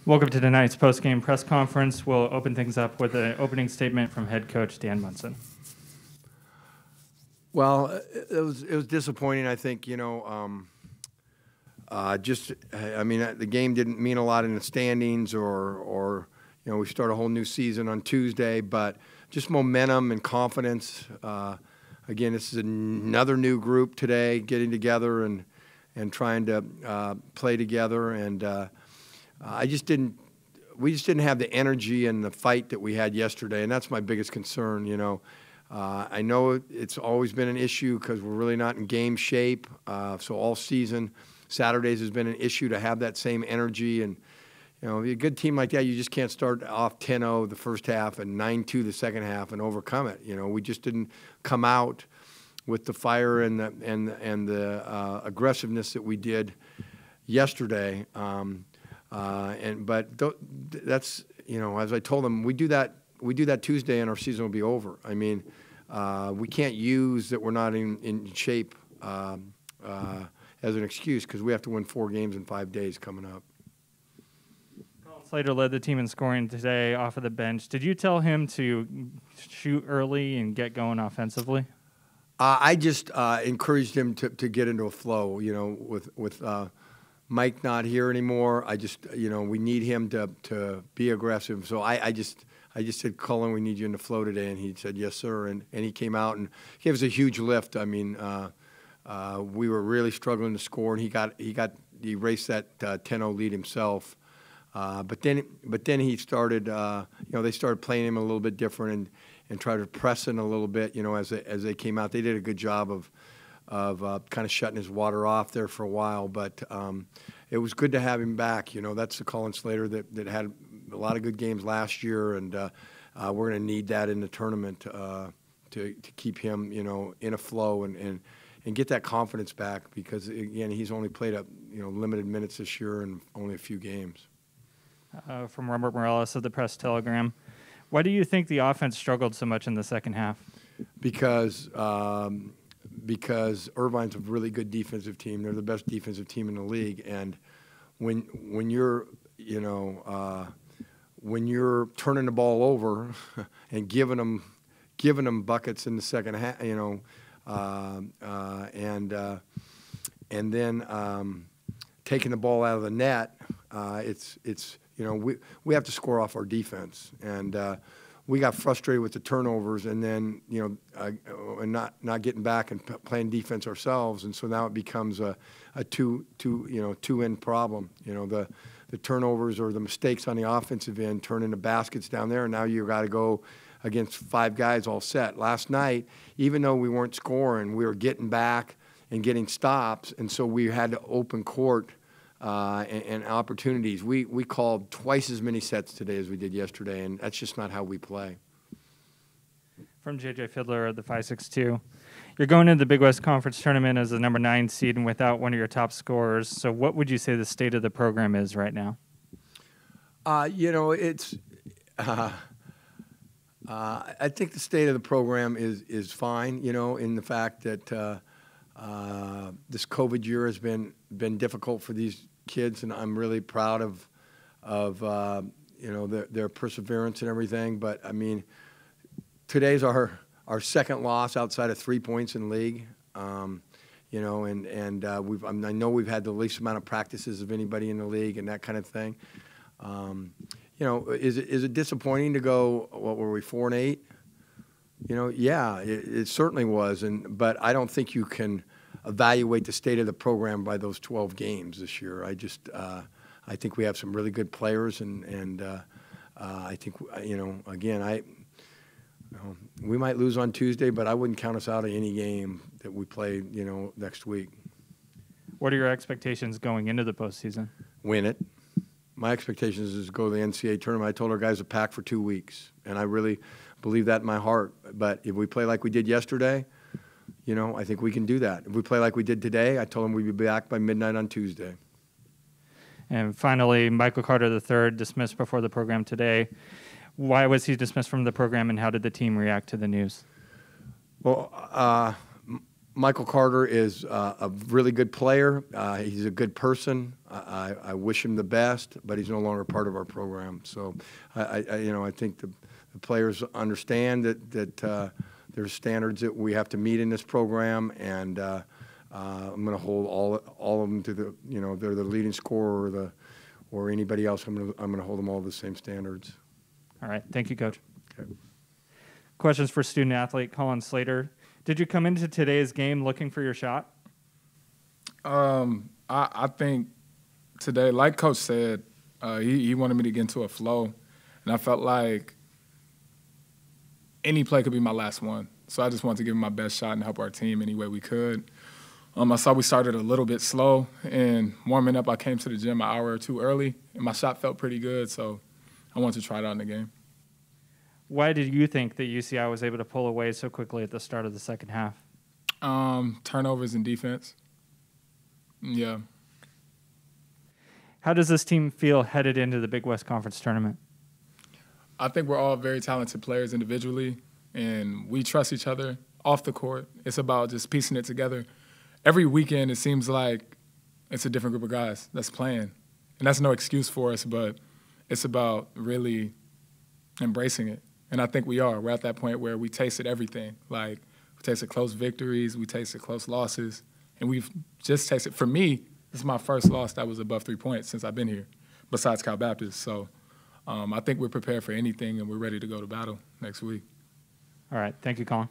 Welcome to tonight's post-game press conference. We'll open things up with an opening statement from head coach Dan Munson. Well, it was disappointing. I think the game didn't mean a lot in the standings, or we start a whole new season on Tuesday, but just momentum and confidence. Again, this is another new group today getting together and trying to play together, and we just didn't have the energy and the fight that we had yesterday, and that's my biggest concern. I know it's always been an issue because we're really not in game shape. So all season, Saturdays has been an issue to have that same energy. And, a good team like that, you just can't start off 10-0 the first half and 9-2 the second half and overcome it. We just didn't come out with the fire and the aggressiveness that we did yesterday. But that's, as I told them, we do that Tuesday and our season will be over. I mean, we can't use that we're not in shape as an excuse, because we have to win 4 games in 5 days coming up. Slater led the team in scoring today off of the bench. Did you tell him to shoot early and get going offensively? I just encouraged him to get into a flow, with Mike not here anymore. I just, we need him to be aggressive. So I just said, Colin, we need you in the flow today. And he said, yes, sir. And he came out and gave us a huge lift. I mean, we were really struggling to score, and he raced that 10-0 lead himself. But then he started, they started playing him a little bit different and tried to press in a little bit, as they came out. They did a good job of kind of shutting his water off there for a while. But it was good to have him back. That's the Colin Slater that had a lot of good games last year, and we're going to need that in the tournament to keep him, in a flow and get that confidence back, because, again, he's only played limited minutes this year and only a few games. From Robert Morales of the Press Telegram, why do you think the offense struggled so much in the second half? Because Irvine's a really good defensive team. They're the best defensive team in the league, and when you're turning the ball over and giving them buckets in the second half, and then taking the ball out of the net, we have to score off our defense, and we got frustrated with the turnovers, and then and not getting back and playing defense ourselves, and so now it becomes a two-end problem. The turnovers or the mistakes on the offensive end turn into baskets down there, and now you got to go against 5 guys all set. Last night, even though we weren't scoring, we were getting back and getting stops, and so we had to open court and opportunities. We called twice as many sets today as we did yesterday, and that's just not how we play. From J.J. Fiddler of the 562, you're going into the Big West Conference Tournament as the number 9 seed and without one of your top scorers. So what would you say the state of the program is right now? It's I think the state of the program is fine, in the fact that this COVID year has been difficult for these kids, and I'm really proud of their perseverance and everything. But I mean, today's our second loss outside of 3 points in league. I know we've had the least amount of practices of anybody in the league and that kind of thing. Is it disappointing to go? What were we, 4-8? Yeah, it certainly was, but I don't think you can evaluate the state of the program by those 12 games this year. I think we have some really good players, and I think again, we might lose on Tuesday, but I wouldn't count us out of any game that we play next week. What are your expectations going into the postseason? Win it. My expectations is to go to the NCAA tournament. I told our guys to pack for 2 weeks, and I really believe that in my heart. But if we play like we did yesterday, I think we can do that. If we play like we did today, I told them we'd be back by midnight on Tuesday. And finally, Michael Carter III dismissed before the program today. Why was he dismissed from the program, and how did the team react to the news? Well, Michael Carter is a really good player. He's a good person. I wish him the best, but he's no longer part of our program. So, I think the players understand that there's standards that we have to meet in this program, and I'm going to hold all of them to the, they're the leading scorer or anybody else. I'm going to hold them all to the same standards. All right. Thank you, Coach. Okay. Questions for student athlete Colin Slater. Did you come into today's game looking for your shot? I think today, like Coach said, he wanted me to get into a flow, and I felt like any play could be my last one. So I just wanted to give him my best shot and help our team any way we could. I saw we started a little bit slow, and warming up, I came to the gym an hour or two early, and my shot felt pretty good, so I wanted to try it out in the game. Why did you think that UCI was able to pull away so quickly at the start of the second half? Turnovers and defense. Yeah. How does this team feel headed into the Big West Conference tournament? I think we're all very talented players individually, and we trust each other off the court. It's about just piecing it together. Every weekend, it seems like it's a different group of guys that's playing. And that's no excuse for us, but it's about really embracing it. And I think we are. We're at that point where we tasted everything. Like, we tasted close victories, we tasted close losses, and we've just tasted. For me, this is my first loss that was above 3 points since I've been here, besides Cal Baptist. So I think we're prepared for anything, and we're ready to go to battle next week. All right. Thank you, Colin.